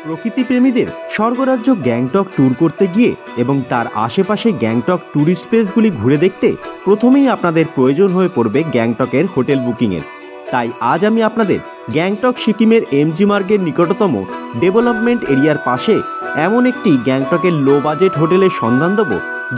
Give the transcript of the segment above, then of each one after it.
প্রকৃতিপ্রেমীদের স্বর্গরাজ্য Gangtok tour করতে গিয়ে এবং তার আশেপাশে গ্যাংটক ট্যুরিস্ট প্লেসগুলি ঘুরে দেখতে প্রথমেই আপনাদের প্রয়োজন হয়ে পড়বে গ্যাংটকের হোটেল বুকিংয়ের। তাই আজ আমি আপনাদের গ্যাংটক সিকিমের এমজি মার্গের নিকটতম ডেভেলপমেন্ট এরিয়ার পাশে এমন একটি গ্যাংটকের লো বাজেট হোটেলের সন্ধান দেব,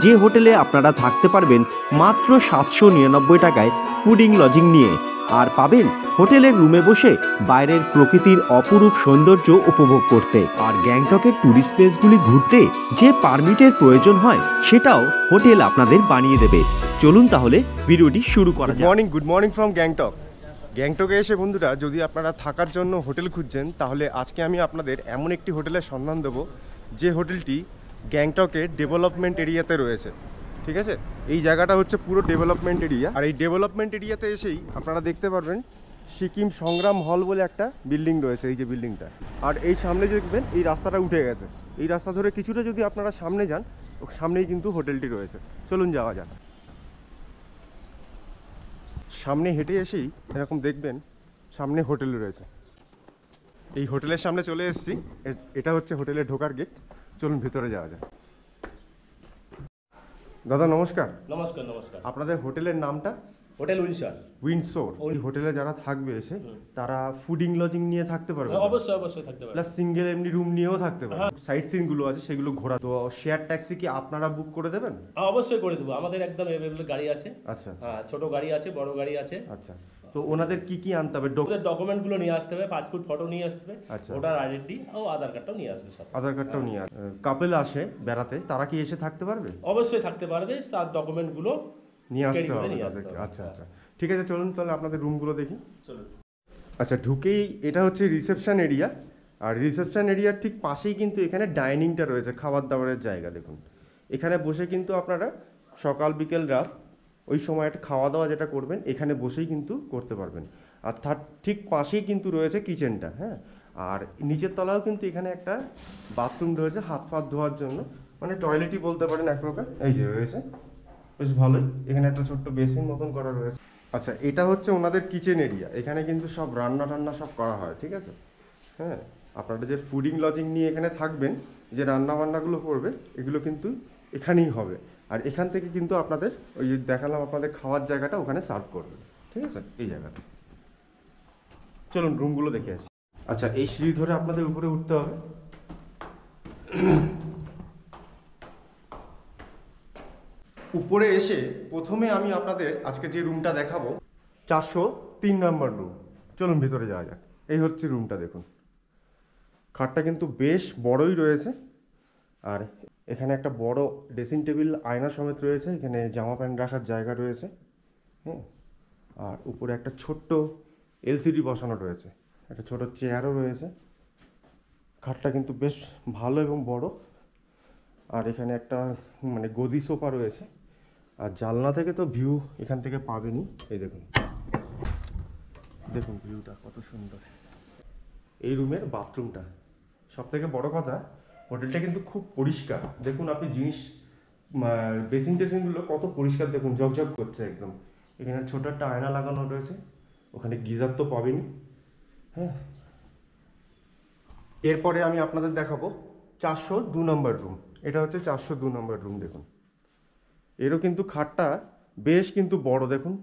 যে হোটেলে আপনারা থাকতে পারবেন মাত্র 799 টাকায় ফুডিং লজিং নিয়ে, আর পাবেন হোটেলের রুমে বসে বাইরের প্রকৃতির অপরূপ সৌন্দর্য উপভোগ করতে। আর গ্যাংটকের ট্যুরিস্ট প্লেসগুলি ঘুরতে যে পারমিটের প্রয়োজন হয় সেটাও হোটেল আপনাদের বানিয়ে দেবে। চলুন তাহলে ভিডিওটি শুরু করা যাক। Good morning from Gangtok. গ্যাংটকে এসে বন্ধুরা, যদি আপনারা থাকার জন্য হোটেল খুঁজছেন, তাহলে আজকে আমি আপনাদের এমন একটি হোটেলের সন্ধান দেবো যে হোটেলটি গ্যাংটকের ডেভেলপমেন্ট এরিয়াতে রয়েছে। ঠিক আছে, এই জায়গাটা হচ্ছে পুরো ডেভেলপমেন্ট এরিয়া। আর এই ডেভেলপমেন্ট এরিয়াতে এসেই আপনারা দেখতে পারবেন সিকিম সংগ্রাম হল বলে একটা বিল্ডিং রয়েছে, এই যে বিল্ডিংটা। আর এই সামনে দেখবেন এই রাস্তাটা উঠে গেছে, এই রাস্তা ধরে কিছুটা যদি আপনারা সামনে যান, সামনেই কিন্তু হোটেলটি রয়েছে। চলুন যাওয়া যাক। সামনে হেঁটে এসেই এরকম দেখবেন সামনে হোটেল রয়েছে। এই হোটেলের সামনে চলে এসেছি, এটা হচ্ছে হোটেলে ঢোকার গেট। চলুন ভিতরে যাওয়া যায়। দাদা নমস্কার। নমস্কার। নমস্কার। আপনাদের হোটেলের নামটা? Hotel Windsor. উইন্ডসর। ওই হোটেলে যারা থাকবে এসে তারা ফুডিং লজিং নিয়ে থাকতে পারবে? অবশ্যই অবশ্যই থাকতে পারবে। প্লাস সিঙ্গেল এমনি রুম নিয়েও থাকতে পারবে। সাইট সিন গুলো আছে সেগুলো ঘোরা। তো শেয়ার ট্যাক্সি কি আপনারা বুক করে দেবেন? অবশ্যই করে দেবো, আমাদের একদম অ্যাভেলেবল গাড়ি আছে। আচ্ছা। হ্যাঁ, ছোট গাড়ি আছে, বড় গাড়ি আছে। আচ্ছা, তো ওনাদের কি কি আনতে হবে? ওদের ডকুমেন্টগুলো নিয়ে আসতে হবে, পাসপোর্ট ফটো নিয়ে আসতে হবে, আচ্ছা, ওটার আইডেন্টি ও আধার কার্ডটাও নিয়ে আসবে সব। আধার কার্ডটাও নিয়ে আসবে। কাপল আসে বেড়াতে, তারা কি এসে থাকতে পারবে? অবশ্যই থাকতে পারবে, তার ডকুমেন্টগুলো নিয়ে আসতে হবে তাদেরকে। আচ্ছা আচ্ছা, ঠিক আছে, চলুন তাহলে আপনাদের রুমগুলো দেখি। চলুন। আচ্ছা, ঢুকেই এটা হচ্ছে রিসেপশন এরিয়া। আর রিসেপশন এরিয়ার ঠিক পাশেই কিন্তু এখানে ডাইনিংটা রয়েছে, খাবার দাবারের জায়গা। দেখুন এখানে বসে কিন্তু আপনারা সকাল বিকেল রাত ওই সময় একটা খাওয়া দাওয়া যেটা করবেন এখানে বসেই কিন্তু করতে পারবেন। আর তার ঠিক পাশেই কিন্তু রয়েছে কিচেনটা। হ্যাঁ, আর নিচের তলাও কিন্তু এখানে একটা বাথরুম রয়েছে হাত ফাত ধোয়ার জন্য, মানে টয়লেটই বলতে পারেন এক প্রকার। এই যে রয়েছে, বেশ ভালোই। এখানে একটা ছোট্ট বেসিন মতন করা রয়েছে। আচ্ছা, এটা হচ্ছে ওনাদের কিচেন এরিয়া। এখানে কিন্তু সব রান্না টান্না সব করা হয়। ঠিক আছে, হ্যাঁ, আপনারা যে ফুডিং লজিং নিয়ে এখানে থাকবেন, যে রান্না বান্নাগুলো করবে এগুলো কিন্তু এখানেই হবে। আর এখান থেকে কিন্তু আপনাদের ওই যে দেখালাম আপনাদের খাওয়ার জায়গাটা, ওখানে সার্ভ করবে। ঠিক আছে, এই জায়গাটা। চলুন রুমগুলো দেখে আসি। আচ্ছা, এই সিঁড়ি ধরে আপনাদের উপরে উঠতে হবে। উপরে এসে প্রথমে আমি আপনাদের আজকে যে রুমটা দেখাবো 403 নম্বর রুম। চলুন ভিতরে যাওয়া যাক। এই হচ্ছে রুমটা। দেখুন খাটটা কিন্তু বেশ বড়ই রয়েছে। আর এখানে একটা বড় ড্রেসিং টেবিল, আয়না সমেত রয়েছে। এখানে জামা প্যান্ট রাখার জায়গা রয়েছে। হ্যাঁ, আর উপরে একটা ছোট্ট এলসিডি বসানো রয়েছে, একটা ছোট চেয়ারও রয়েছে। খাটটা কিন্তু বেশ ভালো এবং বড়। আর এখানে একটা মানে গদি সোফা রয়েছে। আর জানলা থেকে তো ভিউ এখান থেকে পাবেনই। এই দেখুন, দেখুন ভিউটা কত সুন্দর। এই রুমের বাথরুমটা সব থেকে বড় কথা, হোটেলটা কিন্তু খুব পরিষ্কার। দেখুন আপনি জিনিস বেসিন টেসিনগুলো কত পরিষ্কার, দেখুন ঝকঝক করছে একদম। এখানে ছোট একটা আয়না লাগানো রয়েছে, ওখানে গিজার তো পাবেনই। হ্যাঁ, এরপরে আমি আপনাদের দেখাবো 402 নম্বর রুম। এটা হচ্ছে 402 নম্বর রুম। দেখুন এরও কিন্তু খাটটা বেশ কিন্তু বড়। দেখুন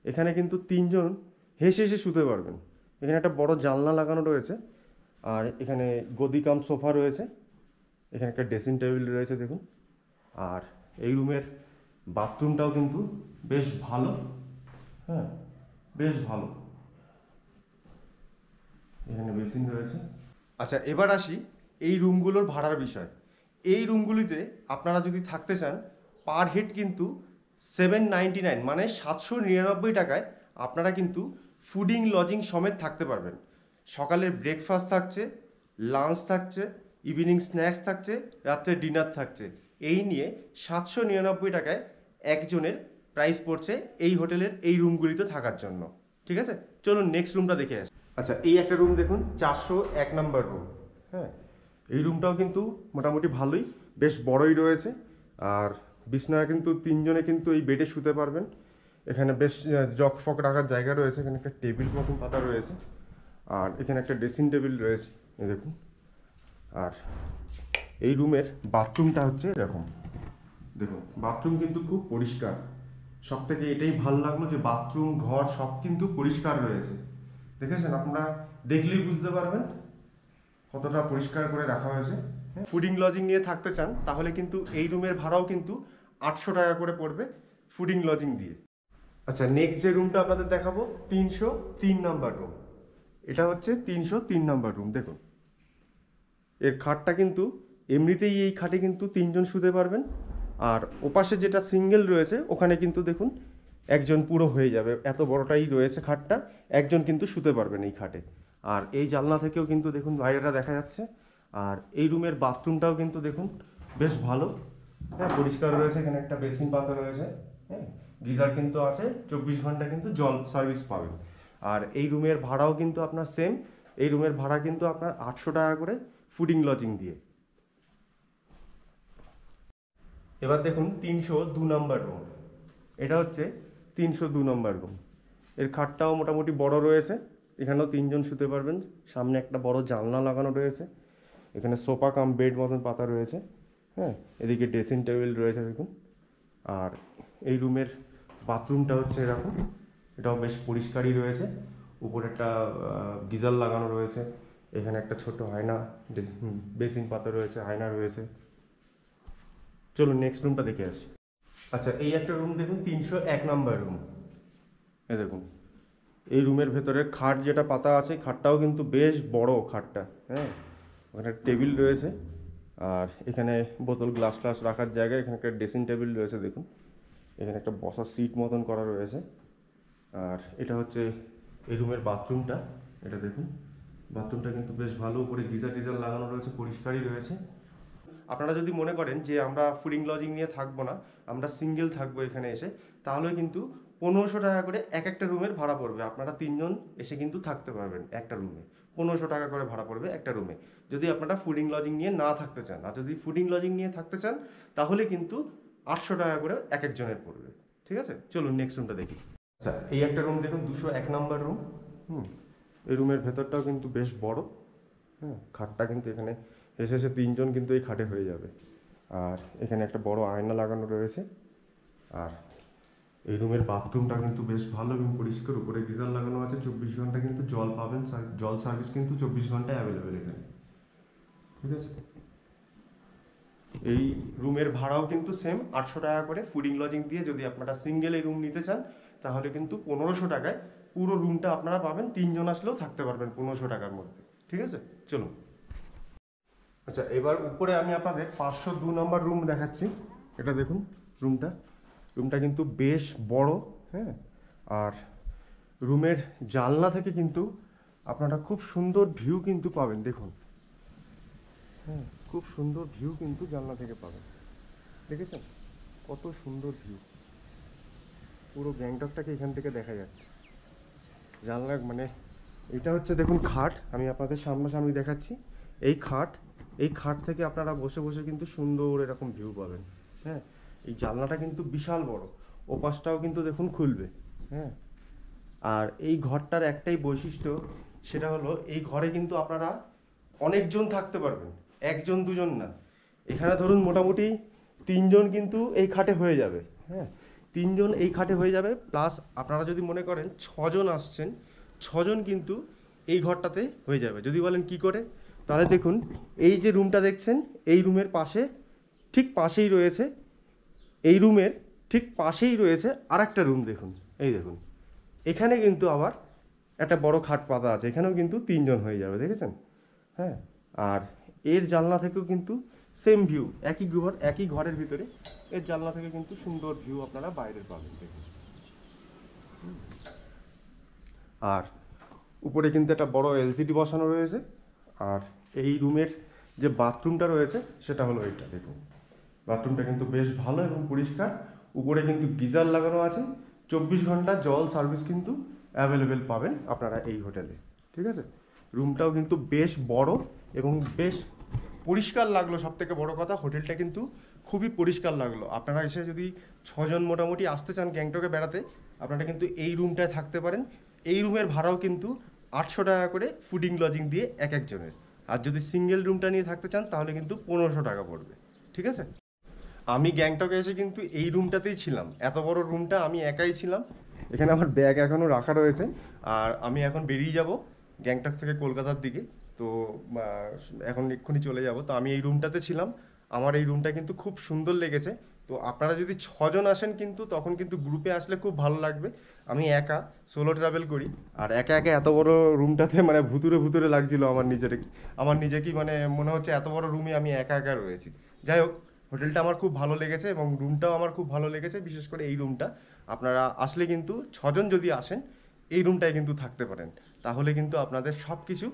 এখানে কিন্তু 3 জন হেসে হেসে শুতে পারবেন। এখানে একটা বড় জানলা লাগানো রয়েছে। আর এখানে গদি কাম সোফা রয়েছে। এখানে একটা ড্রেসিং টেবিল রয়েছে দেখুন। আর এই রুমের বাথরুমটাও কিন্তু বেশ ভালো। হ্যাঁ, বেশ ভালো। এখানে বেসিন রয়েছে। আচ্ছা, এবার আসি এই রুমগুলোর ভাড়ার বিষয়। এই রুমগুলিতে আপনারা যদি থাকতে চান, পার হেড কিন্তু 799 মানে 799 টাকায় আপনারা কিন্তু ফুডিং লজিং সমেত থাকতে পারবেন। সকালের ব্রেকফাস্ট থাকছে, লাঞ্চ থাকছে, ইভিনিং স্ন্যাক্স থাকছে, রাত্রে ডিনার থাকছে। এই নিয়ে 799 টাকায় একজনের প্রাইস পড়ছে এই হোটেলের এই রুমগুলিতে থাকার জন্য। ঠিক আছে, চলুন নেক্সট রুমটা দেখে আসি। আচ্ছা, এই একটা রুম দেখুন, 401 নম্বর রুম। হ্যাঁ, এই রুমটাও কিন্তু মোটামুটি ভালোই, বেশ বড়ই রয়েছে। আর বিছানা কিন্তু 3 জনে কিন্তু এই বেডে শুতে পারবেন। এখানে বেশ জগ ফক রাখার জায়গা রয়েছে। এখানে একটা টেবিল মতন পাতা রয়েছে। আর এখানে একটা ড্রেসিং টেবিল রয়েছে, এই দেখুন। আর এই রুমের বাথরুমটা হচ্ছে এরকম, দেখুন বাথরুম কিন্তু খুব পরিষ্কার। সব থেকে এটাই ভালো লাগলো যে বাথরুম ঘর সব কিন্তু পরিষ্কার রয়েছে। দেখেছেন, আপনারা দেখলেই বুঝতে পারবেন কতটা পরিষ্কার করে রাখা হয়েছে। ফুডিং লজিং নিয়ে থাকতে চান তাহলে কিন্তু এই রুমের ভাড়াও কিন্তু 800 টাকা করে পড়বে ফুডিং লজিং দিয়ে। আচ্ছা, নেক্সট যে রুমটা আপনাদের দেখাবো 303 নাম্বার রুম। এটা হচ্ছে 303 নাম্বার রুম। দেখুন এর খাটটা কিন্তু এমনিতেই এই খাটে কিন্তু 3 জন শুতে পারবেন। আর ওপাশে যেটা সিঙ্গেল রয়েছে ওখানে কিন্তু দেখুন একজন পুরো হয়ে যাবে, এত বড়টাই রয়েছে খাটটা, একজন কিন্তু শুতে পারবেন এই খাটে। আর এই জানলা থেকেও কিন্তু দেখুন বাইরেটা দেখা যাচ্ছে। আর এই রুমের বাথরুমটাও কিন্তু দেখুন বেশ ভালো, হ্যাঁ পরিষ্কার রয়েছে। এখানে একটা বেসিন পাতা রয়েছে, হ্যাঁ গিজার কিন্তু আছে, 24 ঘন্টা কিন্তু জল সার্ভিস পাবেন। আর এই রুমের ভাড়াও কিন্তু আপনার সেম, এই রুমের ভাড়া কিন্তু আপনার 800 টাকা করে ফুডিং লজিং দিয়ে। এবার দেখুন 302 নাম্বার রুম। এটা হচ্ছে 302 নম্বর রুম। এর খাটটাও মোটামুটি বড় রয়েছে, এখানেও 3 জন শুতে পারবেন। সামনে একটা বড় জানলা লাগানো রয়েছে, এখানে সোফা কাম বেড মতন পাতা রয়েছে, হ্যাঁ এদিকে ড্রেসিং টেবিল রয়েছে দেখুন। আর এই রুমের বাথরুমটা হচ্ছে এরকম, এটাও বেশ পরিষ্কারই রয়েছে। উপরে একটা গিজার লাগানো রয়েছে, এখানে একটা ছোট আয়না, বেসিন পাতা রয়েছে, আয়না রয়েছে। চলুন নেক্সট রুমটা দেখে আসি। আচ্ছা, এই একটা রুম দেখুন 301 নাম্বার রুম। এই দেখুন এই রুমের ভেতরে খাট যেটা পাতা আছে, খাটটাও কিন্তু বেশ বড় খাটটা, হ্যাঁ ওখানে টেবিল রয়েছে। আর এখানে বোতল গ্লাস ট্লাস রাখার জায়গা, এখানে একটা ড্রেসিং টেবিল রয়েছে দেখুন, এখানে একটা বসার সিট মতন করা রয়েছে। আর এটা হচ্ছে এই রুমের বাথরুমটা, এটা দেখুন বাথরুমটা কিন্তু বেশ ভালো, উপরে গিজার টিজার লাগানো রয়েছে, পরিষ্কারই রয়েছে। আপনারা যদি মনে করেন যে আমরা ফুডিং লজিং নিয়ে থাকবো না, আমরা সিঙ্গেল থাকবো এখানে এসে, তাহলে কিন্তু 1500 টাকা করে এক একটা রুমের ভাড়া পড়বে। আপনারা 3 জন এসে কিন্তু থাকতে পারবেন একটা রুমে, 1500 টাকা করে ভাড়া পড়বে একটা রুমে, যদি আপনারা ফুডিং লজিং নিয়ে না থাকতে চান। আর যদি ফুডিং লজিং নিয়ে থাকতে চান তাহলে কিন্তু 800 টাকা করে এক একজনের পড়বে। ঠিক আছে, চলুন নেক্সট রুমটা দেখি। আচ্ছা, এই একটা রুম দেখুন 201 নাম্বার রুম। এই রুমের ভেতরটাও কিন্তু বেশ বড়, হ্যাঁ খাটটা কিন্তু এখানে এসে 3 জন কিন্তু এই খাটে হয়ে যাবে। আর এখানে একটা বড় আয়না লাগানো রয়েছে। আর এই রুমের বাথরুমটা কিন্তু বেশ ভালো এবং পরিষ্কার, উপরে গিজার লাগানো আছে, 24 ঘন্টা কিন্তু জল পাবেন, জল সার্ভিস কিন্তু 24 ঘন্টা অ্যাভেলেবেল এখানে। ঠিক আছে, এই রুমের ভাড়াও কিন্তু সেম 800 টাকা করে ফুডিং লজিং দিয়ে। যদি আপনারা সিঙ্গেল এই রুম নিতে চান তাহলে কিন্তু 1500 টাকায় পুরো রুমটা আপনারা পাবেন, 3 জন আসলেও থাকতে পারবেন 1500 টাকার মধ্যে। ঠিক আছে, চলুন। আচ্ছা, এবার উপরে আমি আপনাদের 502 নম্বর রুম দেখাচ্ছি। এটা দেখুন রুমটা কিন্তু বেশ বড়, হ্যাঁ আর রুমের জানলা থেকে কিন্তু আপনারা খুব সুন্দর ভিউ কিন্তু পাবেন। দেখুন, হ্যাঁ খুব সুন্দর ভিউ কিন্তু জানলা থেকে পাবেন। দেখেছেন কত সুন্দর ভিউ, পুরো গ্যাংটকটাকে এখান থেকে দেখা যাচ্ছে জানলা। মানে এটা হচ্ছে দেখুন খাট, আমি আপনাদের সামনাসামনি দেখাচ্ছি। এই খাট থেকে আপনারা বসে বসে কিন্তু সুন্দর এরকম ভিউ পাবেন। হ্যাঁ, এই জানলাটা কিন্তু বিশাল বড়, ওপাশটাও কিন্তু দেখুন খুলবে। হ্যাঁ, আর এই ঘরটার একটাই বৈশিষ্ট্য, সেটা হলো এই ঘরে কিন্তু আপনারা অনেকজন থাকতে পারবেন, একজন দুজন না। এখানে ধরুন মোটামুটি 3 জন কিন্তু এই খাটে হয়ে যাবে। হ্যাঁ, 3 জন এই খাটে হয়ে যাবে, প্লাস আপনারা যদি মনে করেন 6 জন আসছেন, 6 জন কিন্তু এই ঘরটাতে হয়ে যাবে। যদি বলেন কি করে, তাহলে দেখুন এই যে রুমটা দেখছেন, এই রুমের পাশে ঠিক পাশেই রয়েছে, এই রুমের ঠিক পাশেই রয়েছে আরেকটা রুম। দেখুন এই দেখুন, এখানে কিন্তু আবার একটা বড় খাট পাতা আছে, এখানেও কিন্তু 3 জন হয়ে যাবে। দেখেছেন, হ্যাঁ আর এর জানলা থেকেও কিন্তু সেম ভিউ, একই ঘরের ভিতরে এর জানলা থেকে কিন্তু সুন্দর ভিউ আপনারা বাইরের পাবেন। দেখুন, আর উপরে কিন্তু একটা বড় এলসিডি বসানো রয়েছে। আর এই রুমের যে বাথরুমটা রয়েছে সেটা হলো এইটা। দেখুন বাথরুমটা কিন্তু বেশ ভালো এবং পরিষ্কার, উপরে কিন্তু গিজার লাগানো আছে, 24 ঘন্টা জল সার্ভিস কিন্তু অ্যাভেলেবেল পাবেন আপনারা এই হোটেলে। ঠিক আছে, রুমটাও কিন্তু বেশ বড় এবং বেশ পরিষ্কার লাগলো। সব থেকে বড় কথা, হোটেলটা কিন্তু খুবই পরিষ্কার লাগলো। আপনারা এসে যদি 6 জন মোটামুটি আসতে চান গ্যাংটকে বেড়াতে, আপনারা কিন্তু এই রুমটায় থাকতে পারেন। এই রুমের ভাড়াও কিন্তু 800 টাকা করে ফুডিং লজিং দিয়ে এক একজনের। আর যদি সিঙ্গেল রুমটা নিয়ে থাকতে চান তাহলে কিন্তু 1500 টাকা পড়বে। ঠিক আছে, আমি গ্যাংটকে এসে কিন্তু এই রুমটাতেই ছিলাম, এত বড় রুমটা আমি একাই ছিলাম। এখানে আমার ব্যাগ এখনও রাখা রয়েছে। আর আমি এখন বেরিয়ে যাব গ্যাংটক থেকে কলকাতার দিকে। তো এখন এক্ষুনি চলে যাব। তো আমি এই রুমটাতে ছিলাম, আমার এই রুমটা কিন্তু খুব সুন্দর লেগেছে। তো আপনারা যদি 6 জন আসেন কিন্তু তখন কিন্তু গ্রুপে আসলে খুব ভালো লাগবে। আমি একা সোলো ট্রাভেল করি, আর একা একা এত বড় রুমটাতে মানে ভুতুরে ভুতুরে লাগছিল আমার নিজেকেই মানে মনে হচ্ছে এত বড় রুমে আমি একা একা রয়েছি। যাই হোক, হোটেলটা আমার খুব ভালো লেগেছে এবং রুমটাও আমার খুব ভালো লেগেছে, বিশেষ করে এই রুমটা। আপনারা আসলে কিন্তু 6 জন যদি আসেন এই রুমটায় কিন্তু থাকতে পারেন, তাহলে কিন্তু আপনাদের সব কিছু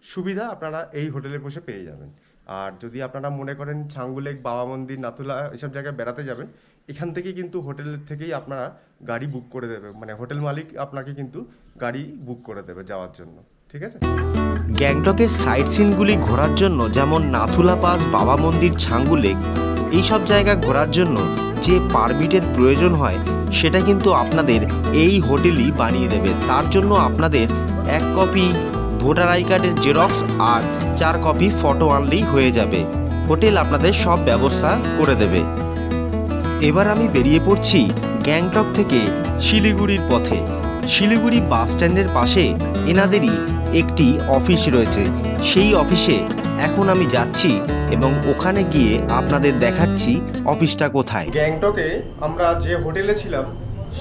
সুবিধা আপনারা এই হোটেলে বসে পেয়ে যাবেন। আর যদি আপনারা মনে করেন ছাঙ্গু লেক, বাবা মন্দির, নাথুলা এসব জায়গায় বেড়াতে যাবেন, এখান থেকে কিন্তু হোটেল থেকেই আপনারা গাড়ি বুক করে দেবে, মানে হোটেল মালিক আপনাকে কিন্তু গাড়ি বুক করে দেবে যাওয়ার জন্য। ঠিক আছে, গ্যাংটকের সাইট সিনগুলি ঘোরার জন্য যেমন নাথুলা পাস, বাবা মন্দির, ছাঙ্গু লেক এইসব জায়গা ঘোরার জন্য যে পারমিটের প্রয়োজন হয় সেটা কিন্তু আপনাদের এই হোটেলই বানিয়ে দেবে। তার জন্য আপনাদের 1 কপি ভোটার আই কার্ডের জেরক্স আর 4 কপি ফটো আনলেই হয়ে যাবে। হোটেল আপনাদের সব ব্যবস্থা করে দেবে। এবার আমি বেরিয়ে পড়ছি গ্যাংটক থেকে শিলিগুড়ির পথে। শিলিগুড়ি বাস স্ট্যান্ডের পাশে এনাদেরই একটি অফিস রয়েছে, সেই অফিসে এখন আমি যাচ্ছি এবং ওখানে গিয়ে আপনাদের দেখাচ্ছি অফিসটা কোথায়। গ্যাংটকে আমরা যে হোটেলে ছিলাম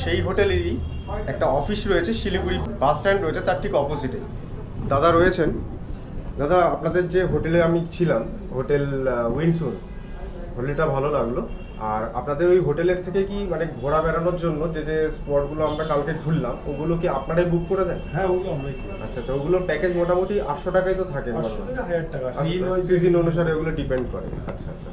সেই হোটেলেরই একটা অফিস রয়েছে, শিলিগুড়ি বাস স্ট্যান্ড রয়েছে তার ঠিক অপোজিটে। দাদা রয়েছেন। দাদা, আপনাদের যে হোটেলে আমি ছিলাম, হোটেল উইনসন, হোটেলটা ভালো লাগলো। আর আপনাদের ওই হোটেলের থেকে কি মানে ঘোরা বেড়ানোর জন্য যে যে স্পটগুলো আমরা কালকে ঘুরলাম ওগুলো কি আপনারাই বুক করে দেন? হ্যাঁ, ওগুলো আমরাই করি। আচ্ছা, তো ওগুলোর প্যাকেজ মোটামুটি 800 টাকায় তো থাকে, 800 টাকা, 1000 টাকা সিজন অনুসারে ওগুলো ডিপেন্ড করে। আচ্ছা আচ্ছা।